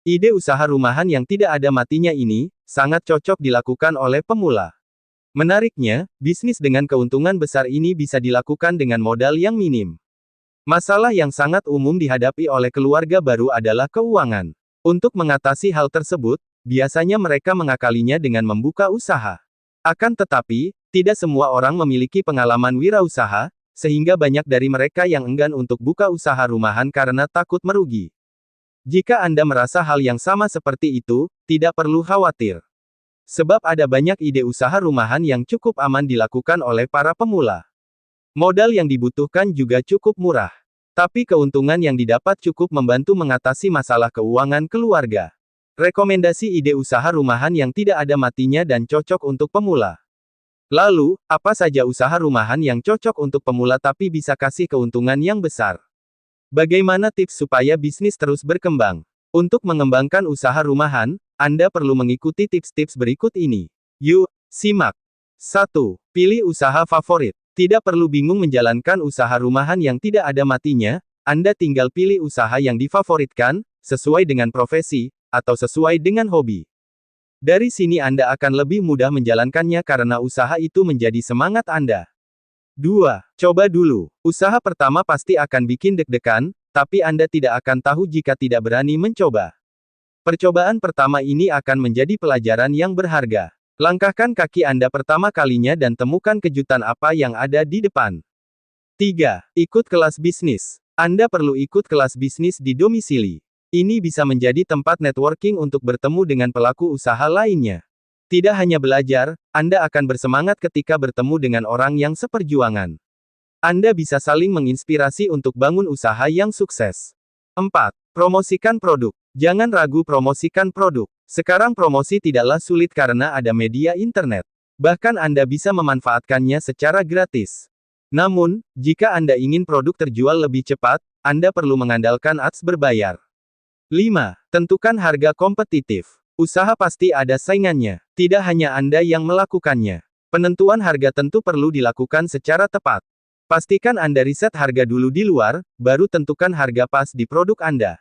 Ide usaha rumahan yang tidak ada matinya ini, sangat cocok dilakukan oleh pemula. Menariknya, bisnis dengan keuntungan besar ini bisa dilakukan dengan modal yang minim. Masalah yang sangat umum dihadapi oleh keluarga baru adalah keuangan. Untuk mengatasi hal tersebut, biasanya mereka mengakalinya dengan membuka usaha. Akan tetapi, tidak semua orang memiliki pengalaman wirausaha, sehingga banyak dari mereka yang enggan untuk buka usaha rumahan karena takut merugi. Jika Anda merasa hal yang sama seperti itu, tidak perlu khawatir. Sebab ada banyak ide usaha rumahan yang cukup aman dilakukan oleh para pemula. Modal yang dibutuhkan juga cukup murah. Tapi keuntungan yang didapat cukup membantu mengatasi masalah keuangan keluarga. Rekomendasi ide usaha rumahan yang tidak ada matinya dan cocok untuk pemula. Lalu, apa saja usaha rumahan yang cocok untuk pemula tapi bisa kasih keuntungan yang besar? Bagaimana tips supaya bisnis terus berkembang? Untuk mengembangkan usaha rumahan, Anda perlu mengikuti tips-tips berikut ini. Yuk, simak. 1. Pilih usaha favorit. Tidak perlu bingung menjalankan usaha rumahan yang tidak ada matinya, Anda tinggal pilih usaha yang difavoritkan, sesuai dengan profesi, atau sesuai dengan hobi. Dari sini Anda akan lebih mudah menjalankannya karena usaha itu menjadi semangat Anda. 2. Coba dulu. Usaha pertama pasti akan bikin deg-degan, tapi Anda tidak akan tahu jika tidak berani mencoba. Percobaan pertama ini akan menjadi pelajaran yang berharga. Langkahkan kaki Anda pertama kalinya dan temukan kejutan apa yang ada di depan. 3. Ikut kelas bisnis. Anda perlu ikut kelas bisnis di domisili. Ini bisa menjadi tempat networking untuk bertemu dengan pelaku usaha lainnya. Tidak hanya belajar, Anda akan bersemangat ketika bertemu dengan orang yang seperjuangan. Anda bisa saling menginspirasi untuk bangun usaha yang sukses. 4. Promosikan produk. Jangan ragu promosikan produk. Sekarang promosi tidaklah sulit karena ada media internet. Bahkan Anda bisa memanfaatkannya secara gratis. Namun, jika Anda ingin produk terjual lebih cepat, Anda perlu mengandalkan ads berbayar. 5. Tentukan harga kompetitif. Usaha pasti ada saingannya. Tidak hanya Anda yang melakukannya. Penentuan harga tentu perlu dilakukan secara tepat. Pastikan Anda riset harga dulu di luar, baru tentukan harga pas di produk Anda.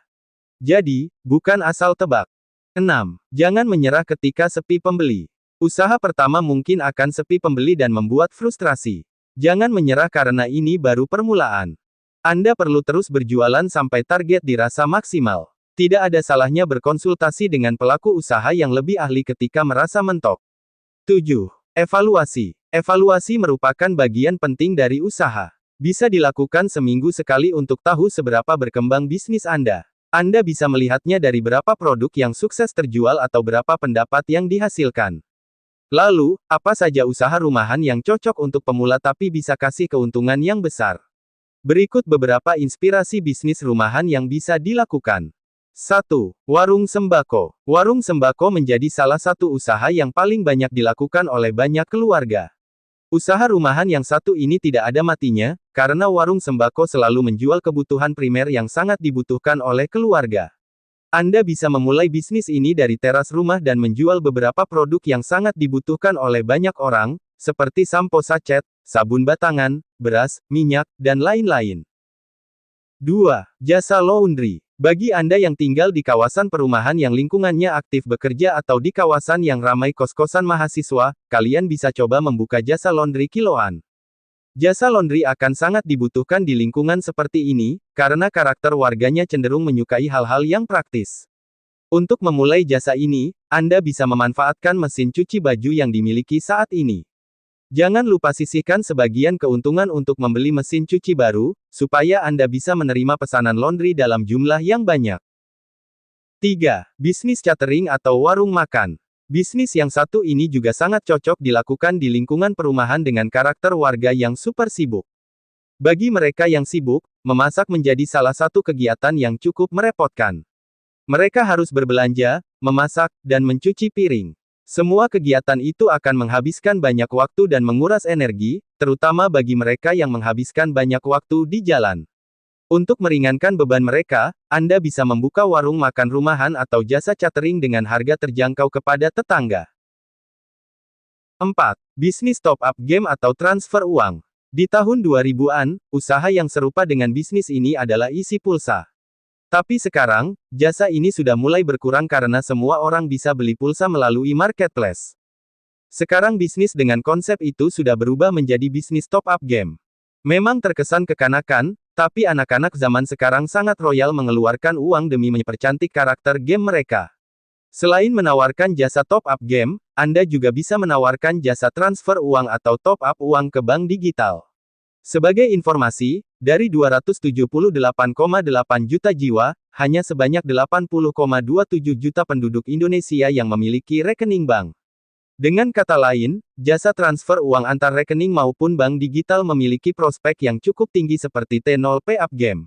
Jadi, bukan asal tebak. 6. Jangan menyerah ketika sepi pembeli. Usaha pertama mungkin akan sepi pembeli dan membuat frustrasi. Jangan menyerah karena ini baru permulaan. Anda perlu terus berjualan sampai target dirasa maksimal. Tidak ada salahnya berkonsultasi dengan pelaku usaha yang lebih ahli ketika merasa mentok. 7. Evaluasi. Evaluasi merupakan bagian penting dari usaha. Bisa dilakukan seminggu sekali untuk tahu seberapa berkembang bisnis Anda. Anda bisa melihatnya dari berapa produk yang sukses terjual atau berapa pendapat yang dihasilkan. Lalu, apa saja usaha rumahan yang cocok untuk pemula tapi bisa kasih keuntungan yang besar? Berikut beberapa inspirasi bisnis rumahan yang bisa dilakukan. 1. Warung sembako. Warung sembako menjadi salah satu usaha yang paling banyak dilakukan oleh banyak keluarga. Usaha rumahan yang satu ini tidak ada matinya, karena warung sembako selalu menjual kebutuhan primer yang sangat dibutuhkan oleh keluarga. Anda bisa memulai bisnis ini dari teras rumah dan menjual beberapa produk yang sangat dibutuhkan oleh banyak orang, seperti sampo sachet, sabun batangan, beras, minyak, dan lain-lain. 2. Jasa laundry. Bagi Anda yang tinggal di kawasan perumahan yang lingkungannya aktif bekerja atau di kawasan yang ramai kos-kosan mahasiswa, kalian bisa coba membuka jasa laundry kiloan. Jasa laundry akan sangat dibutuhkan di lingkungan seperti ini, karena karakter warganya cenderung menyukai hal-hal yang praktis. Untuk memulai jasa ini, Anda bisa memanfaatkan mesin cuci baju yang dimiliki saat ini. Jangan lupa sisihkan sebagian keuntungan untuk membeli mesin cuci baru, supaya Anda bisa menerima pesanan laundry dalam jumlah yang banyak. 3. Bisnis catering atau warung makan. Bisnis yang satu ini juga sangat cocok dilakukan di lingkungan perumahan dengan karakter warga yang super sibuk. Bagi mereka yang sibuk, memasak menjadi salah satu kegiatan yang cukup merepotkan. Mereka harus berbelanja, memasak, dan mencuci piring. Semua kegiatan itu akan menghabiskan banyak waktu dan menguras energi, terutama bagi mereka yang menghabiskan banyak waktu di jalan. Untuk meringankan beban mereka, Anda bisa membuka warung makan rumahan atau jasa catering dengan harga terjangkau kepada tetangga. 4. Bisnis top-up game atau transfer uang. Di tahun 2000-an, usaha yang serupa dengan bisnis ini adalah isi pulsa. Tapi sekarang, jasa ini sudah mulai berkurang karena semua orang bisa beli pulsa melalui marketplace. Sekarang bisnis dengan konsep itu sudah berubah menjadi bisnis top-up game. Memang terkesan kekanakan, tapi anak-anak zaman sekarang sangat royal mengeluarkan uang demi mempercantik karakter game mereka. Selain menawarkan jasa top-up game, Anda juga bisa menawarkan jasa transfer uang atau top-up uang ke bank digital. Sebagai informasi, dari 278,8 juta jiwa, hanya sebanyak 80,27 juta penduduk Indonesia yang memiliki rekening bank. Dengan kata lain, jasa transfer uang antar rekening maupun bank digital memiliki prospek yang cukup tinggi seperti T0 Pay-up Game.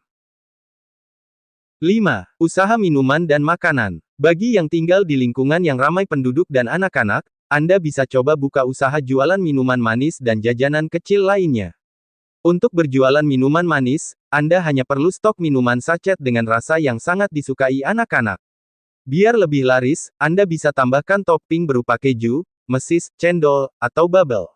5. Usaha minuman dan makanan. Bagi yang tinggal di lingkungan yang ramai penduduk dan anak-anak, Anda bisa coba buka usaha jualan minuman manis dan jajanan kecil lainnya. Untuk berjualan minuman manis, Anda hanya perlu stok minuman sachet dengan rasa yang sangat disukai anak-anak. Biar lebih laris, Anda bisa tambahkan topping berupa keju, mesis, cendol, atau bubble.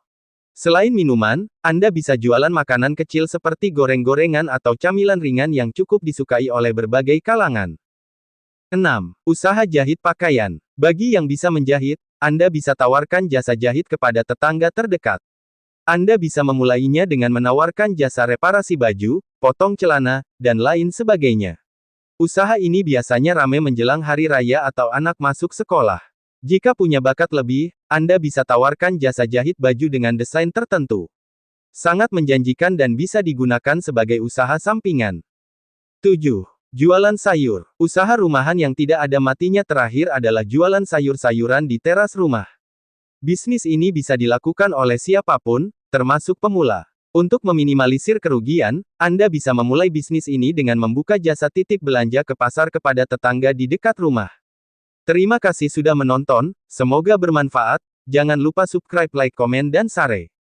Selain minuman, Anda bisa jualan makanan kecil seperti goreng-gorengan atau camilan ringan yang cukup disukai oleh berbagai kalangan. 6. Usaha jahit pakaian. Bagi yang bisa menjahit, Anda bisa tawarkan jasa jahit kepada tetangga terdekat. Anda bisa memulainya dengan menawarkan jasa reparasi baju, potong celana, dan lain sebagainya. Usaha ini biasanya ramai menjelang hari raya atau anak masuk sekolah. Jika punya bakat lebih, Anda bisa tawarkan jasa jahit baju dengan desain tertentu. Sangat menjanjikan dan bisa digunakan sebagai usaha sampingan. 7. Jualan sayur. Usaha rumahan yang tidak ada matinya terakhir adalah jualan sayur-sayuran di teras rumah. Bisnis ini bisa dilakukan oleh siapapun, termasuk pemula. Untuk meminimalisir kerugian, Anda bisa memulai bisnis ini dengan membuka jasa titip belanja ke pasar kepada tetangga di dekat rumah. Terima kasih sudah menonton, semoga bermanfaat. Jangan lupa subscribe, like, komen, dan share.